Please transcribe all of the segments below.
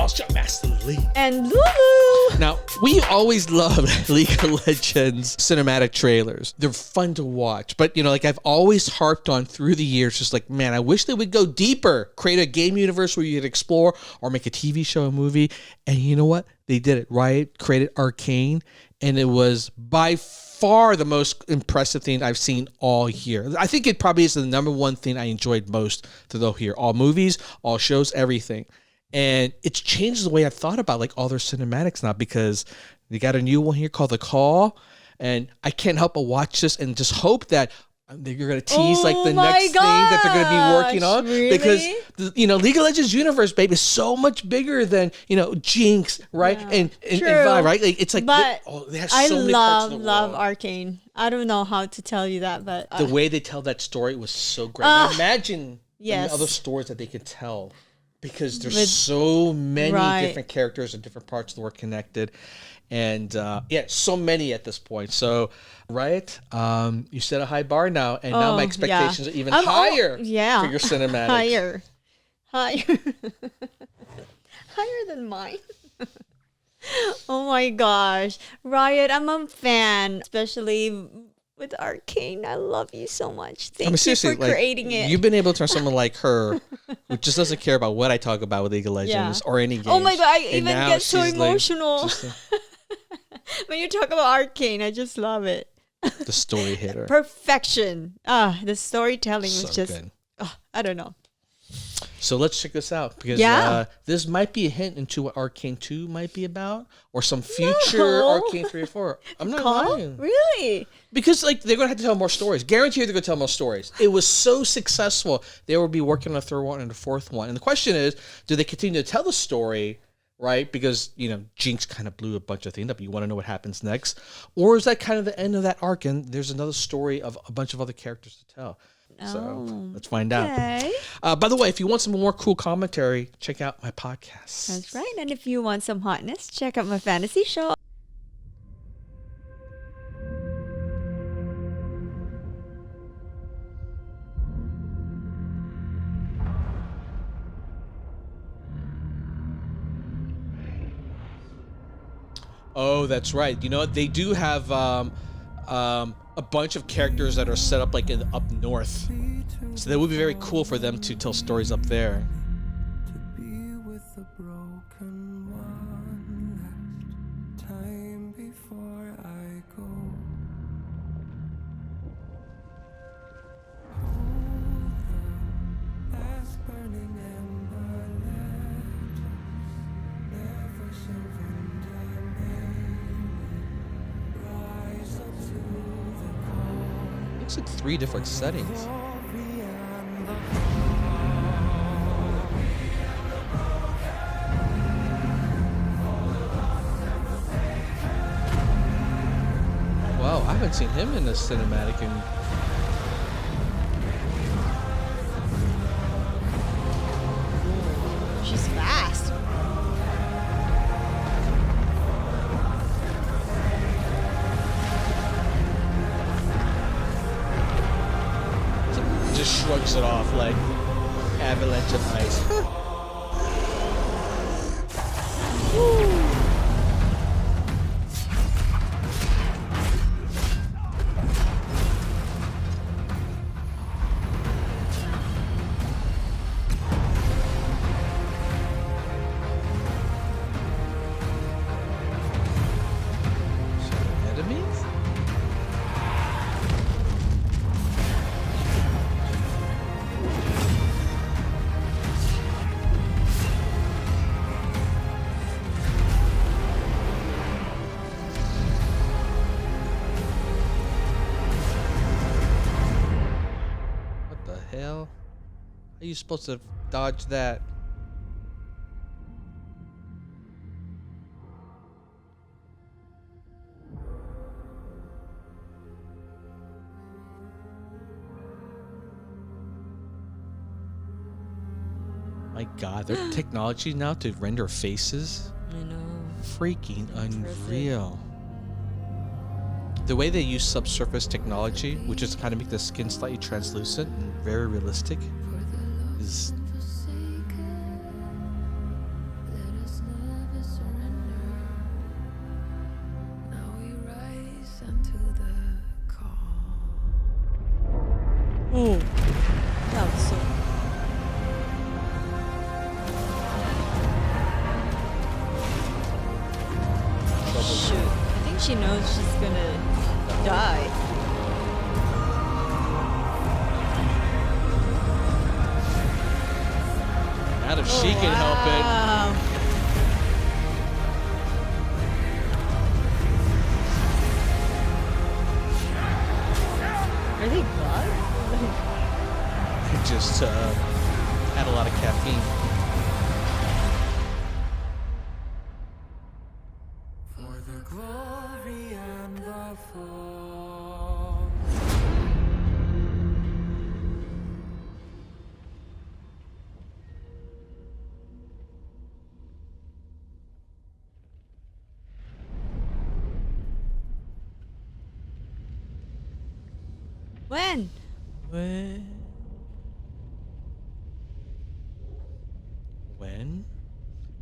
Shot Master Lee. And Lulu. Now, we always loved League of Legends cinematic trailers. They're fun to watch. But, like I've always harped on through the years, just like, man, I wish they would go deeper. Create a game universe where you could explore or make a TV show, a movie. And you know what? They did it, right? Created Arcane. And it was by far the most impressive thing I've seen all year. I think it probably is the number one thing I enjoyed most to go here. All movies, all shows, everything. And it's changed the way I've thought about like all their cinematics now, because they got a new one here called The Call. And I can't help but watch this and just hope that you're going to tease like the next thing that they're going to be working on. Really? Because, League of Legends universe, baby, is so much bigger than, Jinx, right? Yeah. And True. Vi, right? Like, it's like, but they have so many parts of the world. love Arcane. I don't know how to tell you that, but The way they tell that story was so great. Now imagine yes. the other stories that they could tell. Because there's so many different characters and different parts of the world connected. And so many at this point. So, right? You set a high bar now. And now my expectations are even higher for your cinematics. Higher than mine. Oh my gosh. Riot, I'm a fan. Especially with Arcane. I love you so much. Thank you for creating it. You've been able to turn someone like her who just doesn't care about what I talk about with League of Legends or any games. Oh my god, I even get so emotional. When you talk about Arcane, I just love it. The story hitter. Perfection. The storytelling was just good. I don't know. So let's check this out, because this might be a hint into what Arcane 2 might be about, or some future Arcane 3 or 4. I'm not lying. Really? Because they're going to have to tell more stories. Guaranteed they're going to tell more stories. It was so successful, they will be working on a third one and a fourth one. And the question is, do they continue to tell the story, right? Because, Jinx kind of blew a bunch of things up. You want to know what happens next. Or is that kind of the end of that arc, and there's another story of a bunch of other characters to tell? So let's find out. By the way, if you want some more cool commentary, check out my podcast. That's right. And if you want some hotness, check out my fantasy show. Oh, that's right. They do have a bunch of characters that are set up like up north, so that would be very cool for them to tell stories up there. To be with the broken one last time before I go. Hold the last burning ember, let us never surrender. Rise up to the call. Looks like 3 different settings. Wow, I haven't seen him in this cinematic in... She's fast. Just shrugs it off like avalanche of ice. Enemies? What the hell? How are you supposed to dodge that? My God, their technology now to render faces, I know. freaking unreal. The way they use subsurface technology, which is kind of make the skin slightly translucent and very realistic, is she knows she's gonna die. Not if she can help it. Are they bugs? Just had a lot of caffeine. For the glory and the fall. When? When?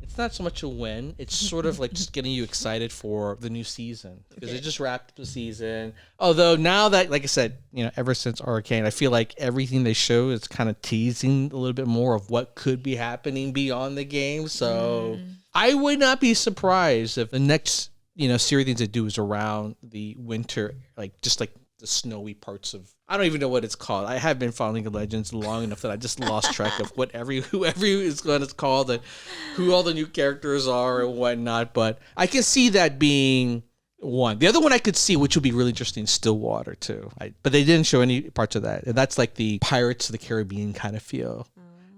It's not so much a when. It's sort of like just getting you excited for the new season because they just wrapped the season. Although now that, like I said, ever since Arcane, I feel like everything they show is kind of teasing a little bit more of what could be happening beyond the game. So I would not be surprised if the next, series things they do is around the winter, like just like the snowy parts of, I don't even know what it's called. I have been following League of Legends long enough that I just lost track of whoever is what it's called and who all the new characters are and whatnot. But I can see that being one. The other one I could see, which would be really interesting, Stillwater too. But they didn't show any parts of that. And that's like the Pirates of the Caribbean kind of feel.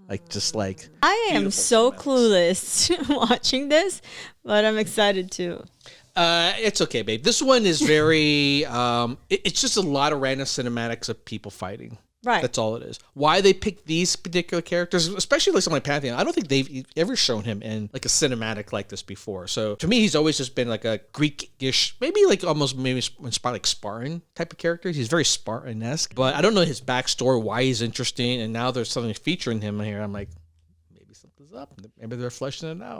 Like just like I am so clueless watching this, but I'm excited too. It's okay, babe. This one is very, it's just a lot of random cinematics of people fighting. Right. That's all it is. Why they picked these particular characters, especially like something like Pantheon, I don't think they've ever shown him in like a cinematic like this before. So to me, he's always just been like a Greek-ish, maybe like almost maybe inspired like Spartan type of character. He's very Spartan-esque, but I don't know his backstory, why he's interesting. And now there's something featuring him here. I'm like, maybe something's up. Maybe they're fleshing it out.